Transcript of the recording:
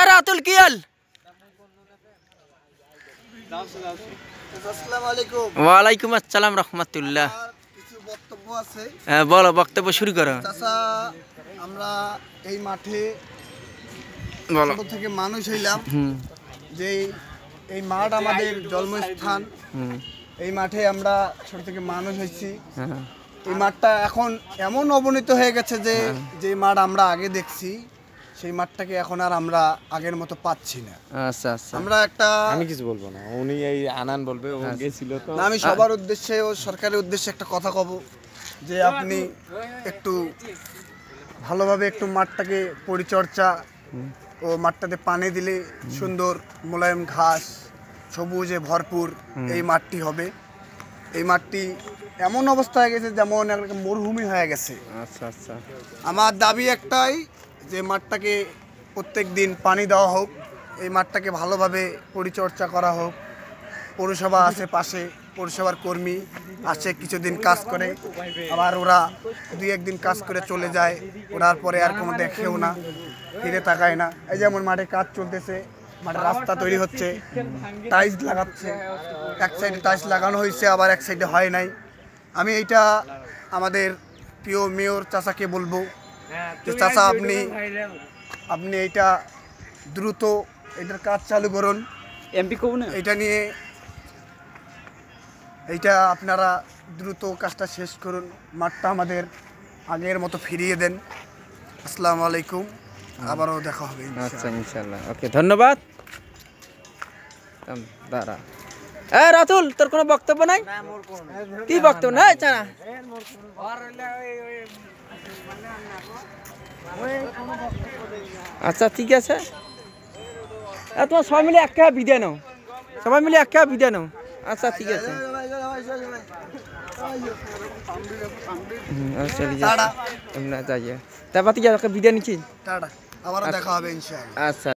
রাতুল কি হাল? ওয়ালাইকুম আসসালাম রহমতুল্লাহ। কিছু বক্তব্য আছে, বলো, বক্তব্য শুরু করো। চাচা, আমরা এই মাঠে বলো। ছোট থেকে মানুষ হইলাম, যে এই মাঠ আমাদের জন্মস্থান। এই মাঠে আমরা ছোট থেকে মানুষ হয়েছি। এই মাঠটা এখন এমন অবনীত হয়ে গেছে যে মাঠ আমরা আগে দেখছি সেই মাঠটাকে এখন আর আমরা আগের মতো পাচ্ছি না। আচ্ছা আচ্ছা, আমরা একটা, আমি কিছু বলবো না, উনি এই আনান বলবে, ও গেছিল তো। আমি সবার উদ্দেশ্যে ও সরকারের উদ্দেশ্যে একটা কথা কব, যে আপনি একটু ভালোভাবে একটু মাঠটাকে পরিচর্যা ও মাঠটাতে পানি দিলে সুন্দর মোলায়েম ঘাস সবুজে ভরপুর এই মাঠটি হবে। এই মাঠটি এমন অবস্থা হয়ে গেছে যেমন একটা মরুভূমি হয়ে গেছে। আচ্ছা আচ্ছা, আমার দাবি একটাই, যে মাঠটাকে প্রত্যেক দিন পানি দেওয়া হোক, এই মাঠটাকে ভালোভাবে পরিচর্যা করা হোক। পৌরসভা আছে পাশে, পৌরসভার কর্মী আসে, কিছুদিন কাজ করে, আবার ওরা দুই একদিন কাজ করে চলে যায়, ওরার পরে আর কোনো দেখেও না, ফিরে তাকায় না। এই যেমন মাঠে কাজ চলতেছে, মাঠে রাস্তা তৈরি হচ্ছে, টাইলস লাগাচ্ছে, এক সাইডে টাইলস লাগানো হয়েছে, আবার এক সাইডে হয় নাই। আমি এইটা আমাদের প্রিয় মেয়র চাচাকে বলবো যে চাচা, আপনি এইটা দ্রুত এটার কাজ চালু করুন। এমপি কব না, এইটা নিয়ে এইটা আপনারা দ্রুত কাজটা শেষ করুন, মাঠটা আমাদের আগের মতো ফিরিয়ে দেন। আসসালামু আলাইকুম, আবারও দেখা হবে। আচ্ছা ইনশাআল্লাহ, ওকে, ধন্যবাদ। দাঁড়া, রাতুল, তোর কোনো বক্তব্য নাই? কি বক্তব্য নাই? চানা আচ্ছা ঠিক আছে, তোমার সবাই মিলে এক খেয়া বিদায় নাও, সবাই মিলে এক খেয়া বিদায় নাও। আচ্ছা ঠিক আছে, তারপর বিদায় নিচ্ছি। আবারও দেখা হবে ইনশাআল্লাহ। আচ্ছা।